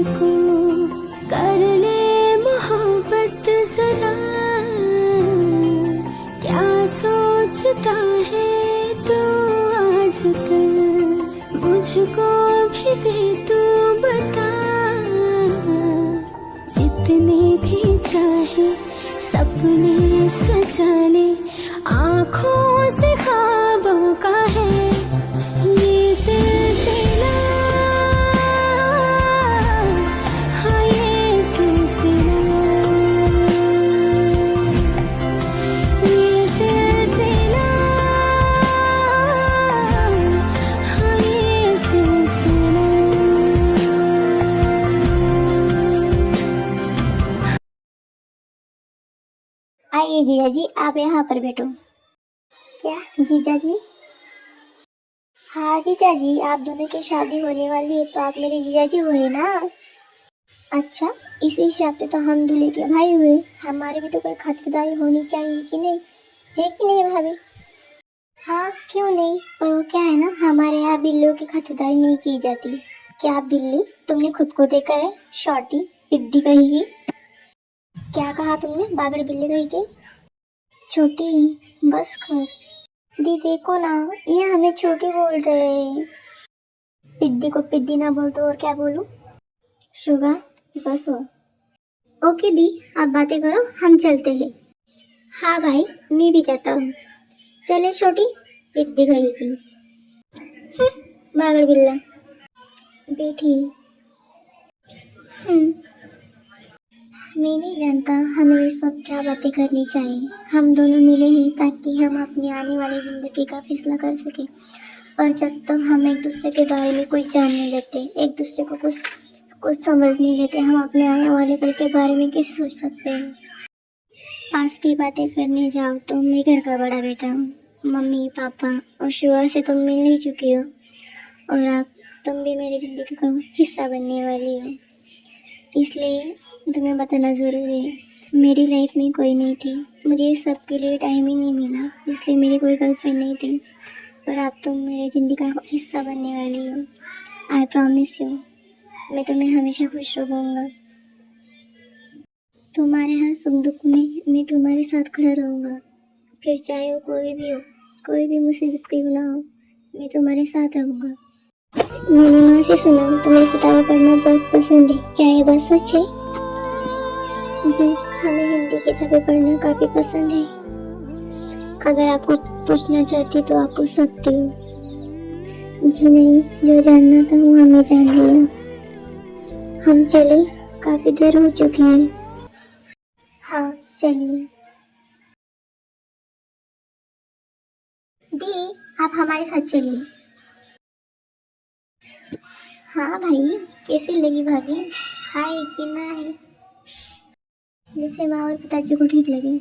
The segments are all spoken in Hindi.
मुझको कर ले मोहब्बत जरा, क्या सोचता है तू आजकल, मुझको भी दे तू बता। जितने भी चाहे सपने सजा ले, आँखों से ख्वाबों का है ये सिलसिला, हाँ ये सिलसिला, ये सिलसिला, हाँ ये सिलसिला। आइए जीजा जी, आप यहाँ पर बैठो। क्या जीजा जी? हाँ जीजा जी, आप दोनों की शादी होने वाली है तो आप मेरे जीजा जी हुए ना। अच्छा, इसी हिसाब से तो हम दूल्हे के भाई हुए। हमारे भी तो कोई खातिरदारी होनी चाहिए कि नहीं, है कि नहीं भाभी? हाँ क्यों नहीं, पर वो क्या है ना, हमारे यहाँ बिल्लियों की खातिरदारी नहीं की जाती। क्या बिल्ली, तुमने खुद को देखा है? शॉर्टी पिद्दी कही की। क्या कहा तुमने? बागड़ी बिल्ली कही की? छोटी, बस कर दी, देखो ना ये हमें छोटी बोल रहे हैं। पिद्दी को पिद्दी ना बोल तो और क्या बोलूं? शुगा, बस हो। ओके दी, आप बातें करो, हम चलते हैं। हाँ भाई, मैं भी जाता हूँ। चले छोटी, पिद्दी गई थी। बागड़ बिल्ला बेटी। मैं नहीं जानता हमें इस वक्त क्या बातें करनी चाहिए। हम दोनों मिले हैं ताकि हम अपनी आने वाली ज़िंदगी का फैसला कर सकें, और जब तक हम एक दूसरे के बारे में कुछ जान नहीं लेते, एक दूसरे को कुछ समझ नहीं लेते, हम अपने आने वाले कल के बारे में कैसे सोच सकते हैं। पास की बातें करने जाओ तो मैं घर का बड़ा बेटा हूँ। मम्मी पापा और शुआ से तुम मिल ही चुके हो, और अब तुम भी मेरी ज़िंदगी का हिस्सा बनने वाली हो, इसलिए तुम्हें बताना ज़रूरी है। मेरी लाइफ में कोई नहीं थी, मुझे इस सब के लिए टाइम ही नहीं मिला, इसलिए मेरी कोई गर्लफ्रेंड नहीं थी, पर अब तुम मेरी ज़िंदगी का हिस्सा बनने वाली हो। आई प्रॉमिस यू, मैं तुम्हें हमेशा खुश रखूँगा। तुम्हारे हर सुख दुख में मैं तुम्हारे साथ खड़ा रहूँगा, फिर चाहे वो कोई भी हो, कोई भी मुसीबत क्यों ना हो, मैं तुम्हारे साथ रहूँगा। मैंने माँ से सुना तुम्हें किताबें पढ़ना बहुत पसंद है, क्या ये बात सच है? जी, हमें हिंदी किताबें पढ़ना काफ़ी पसंद है। अगर आप कुछ पूछना चाहती तो आप पूछ सकती हो। जी नहीं, जो जानना था वो हमें जान लिया। हम चले, काफ़ी देर हो चुकी है। हाँ चलिए। दी, आप हमारे साथ चलिए। हाँ भाई, कैसी लगी भाभी? हाय कि ना है? जैसे माँ और पिताजी को ठीक लगे।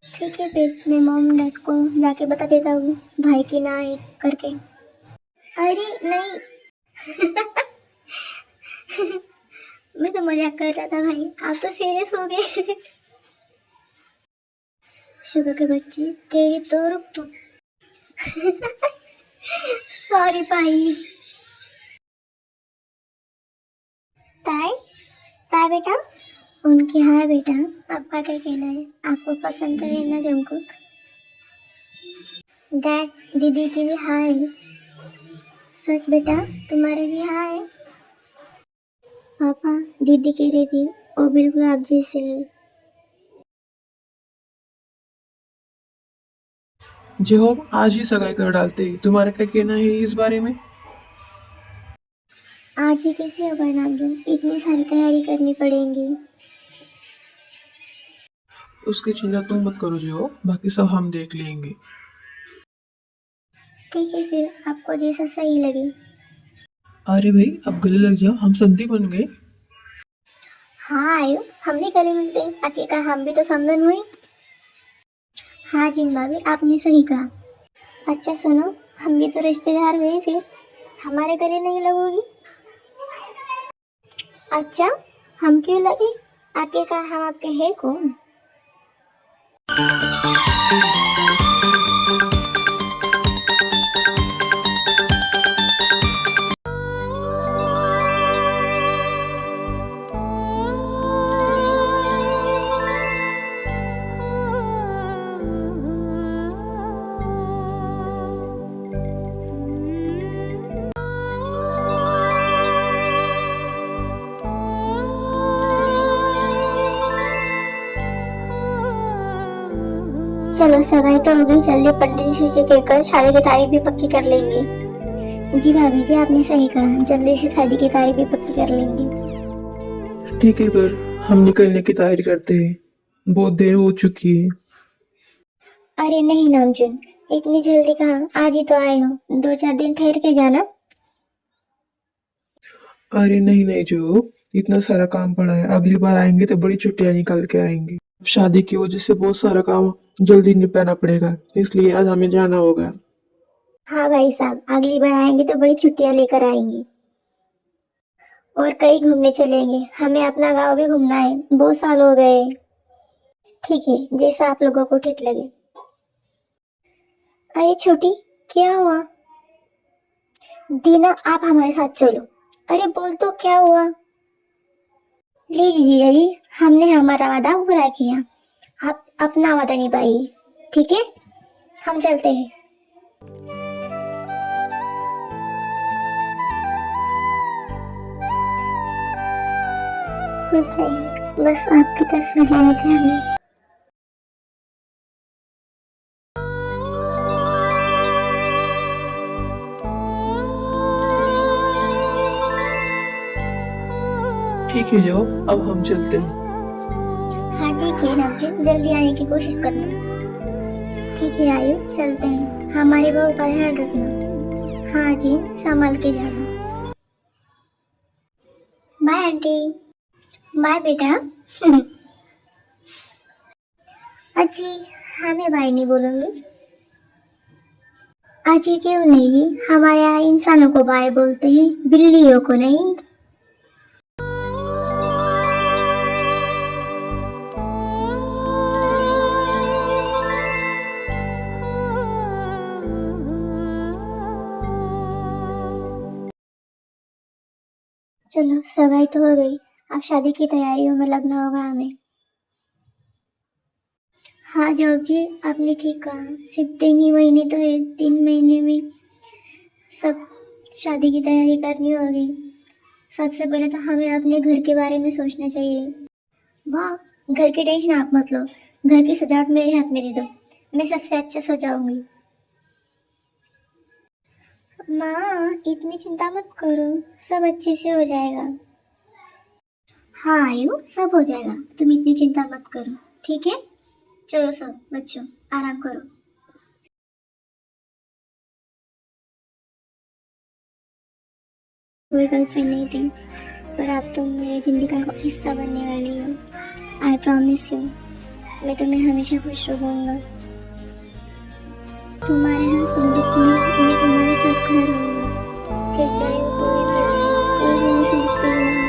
ठीक है, फिर मैं मॉम डैड को जाके बता देता हूँ भाई की ना है करके। अरे नहीं मैं तो मजाक कर रहा था भाई, आप तो सीरियस हो गए। शुगर के बच्चे, तेरी तो रुक तू। सॉरी भाई। ताई, ताई बेटा। उनकी हाँ बेटा, आपका क्या कहना है? आपको पसंद तो है ना जंगकुक? डैड, दीदी की भी हाँ है। सच बेटा, तुम्हारे भी हाँ है? पापा, दीदी कह रही थी वो बिल्कुल आप जैसे है। जेहोब आज ही सगाई कर डालते हैं। तुम्हारा क्या कहना है इस बारे में? आज ही कैसे होगा नामजू, इतनी सारी तैयारी करनी पड़ेगी। उसकी चिंता तुम मत करो जेहोब, बाकी सब हम देख लेंगे। ठीक है, फिर आपको जैसा सही लगे। अरे भाई, अब गले लग जाओ, हम संधि बन गए। हाँ आयु, हम भी गले मिलते हैं, आखिरकार हम भी तो समधन हुए। हाँ जिन भाभी, आपने सही कहा। अच्छा सुनो, हम भी तो रिश्तेदार हुए, फिर हमारे गले नहीं लगोगी? अच्छा, हम क्यों लगे? आखिरकार हम आपके हैं कौन? चलो सगाई तो हो गई, जल्दी पंडित जी से कहकर शादी की तारीख भी पक्की कर लेंगे। जी भाभी जी, आपने सही कहा, जल्दी से शादी की तारीख भी पक्की कर लेंगे। ठीक है, पर हम निकलने की तैयारी करते हैं, बहुत देर हो चुकी है। अरे नहीं नामचुन, इतनी जल्दी कहाँ, आज ही तो आए हो, 2-4 दिन ठहर के जाना। अरे नहीं नहीं जो, इतना सारा काम पड़ा है, अगली बार आएंगे तो बड़ी छुट्टियां निकाल के आएंगे। शादी की वजह से बहुत सारा काम जल्दी निपटाना पड़ेगा, इसलिए आज हमें जाना होगा। हाँ भाई साहब, अगली बार आएंगे तो बड़ी छुट्टियां लेकर आएंगे और कहीं घूमने चलेंगे। हमें अपना गांव भी घूमना है, बहुत साल हो गए। ठीक है, जैसा आप लोगों को ठीक लगे। अरे छोटी, क्या हुआ? दीना, आप हमारे साथ चलो। अरे बोल तो, क्या हुआ? लीजिए जीजा जी, हमने हमारा वादा पूरा किया, आप अपना वादा निभाइए। ठीक है, हम चलते हैं। कुछ नहीं, बस आपकी तस्वीर लेनी थी हमें। ठीक है जो, अब हम चलते हैं। हाँ ठीक है नवजीत, जल्दी आने की कोशिश करना। ठीक है आयु, चलते हैं, हमारी बहू का ध्यान रखना। हाँ जी, संभाल के जाना। Bye aunty. बाय बेटा। अजी, हमें बाय नहीं बोलोगे? अजी क्यों नहीं, हमारे यहाँ इंसानों को बाय बोलते हैं, बिल्लियों को नहीं। चलो सगाई तो हो गई, अब शादी की तैयारियों में लगना होगा हमें। हाँ जॉब जी, आपने ठीक कहा, सिर्फ 3 ही महीने तो है, 3 महीने में सब शादी की तैयारी करनी होगी। सबसे पहले तो हमें अपने घर के बारे में सोचना चाहिए। वाह, घर की टेंशन आप मत लो, घर की सजावट मेरे हाथ में दे दो, मैं सबसे अच्छा सजाऊंगी। माँ, इतनी चिंता मत करो, सब अच्छे से हो जाएगा। हाँ आयु, सब हो जाएगा, तुम इतनी चिंता मत करो। ठीक है, चलो सब बच्चों आराम करो। कोई गर्लफ्रेंड नहीं थी, पर अब तुम मेरी जिंदगी का हिस्सा बनने वाली हो। आई प्रॉमिस यू, मैं तुम्हें हमेशा खुश रखूंगा। तुम्हारे हर सुख दुख में मैं तुम्हारे साथ खड़ा रहूंगा, फिर चाहे वो कोई भी मुसीबत क्यों ना हो,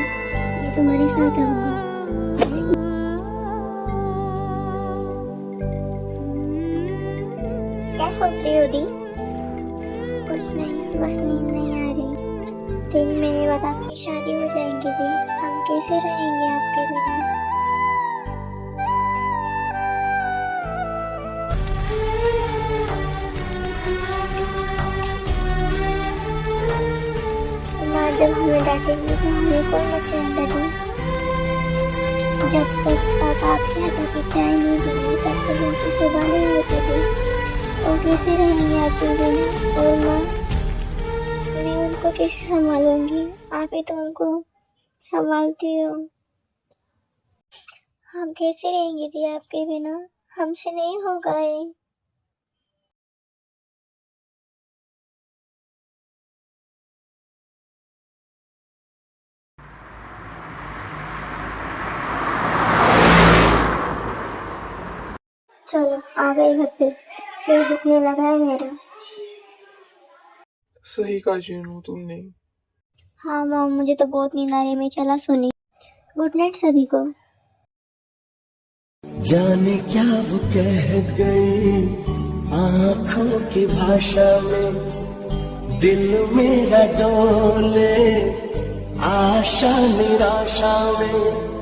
मैं तुम्हारे साथ रहूंगा। क्या सोच रही हो दी? कुछ नहीं, बस नींद नहीं आ रही। 3 महीने बाद आपकी शादी हो जाएगी दी, हम कैसे रहेंगे आपके बिना? जब हमें डांटेंगे तो हमें कौन बचाएगा दी? जब तक पापा आपके हाथों की चाय नहीं देंगे तब तक उनकी सुबह नहीं होती थी, और कैसे रहेंगे आपके बिना? और माँ, मैं उनको कैसे संभालूंगी? आप ही तो उनको संभालती हो। हम कैसे रहेंगे दी आपके बिना? हमसे नहीं होगा ये। चलो आ गए घर पे, सिर दुखने लगा है मेरा। सही कहा जीनू तुमने। हाँ मॉम, मुझे तो बहुत नींद आ रही है, मैं चला सोने। गुड नाइट सभी को। जाने क्या वो कह गई आँखों की भाषा में, दिल मेरा डोले आशा निराशा में।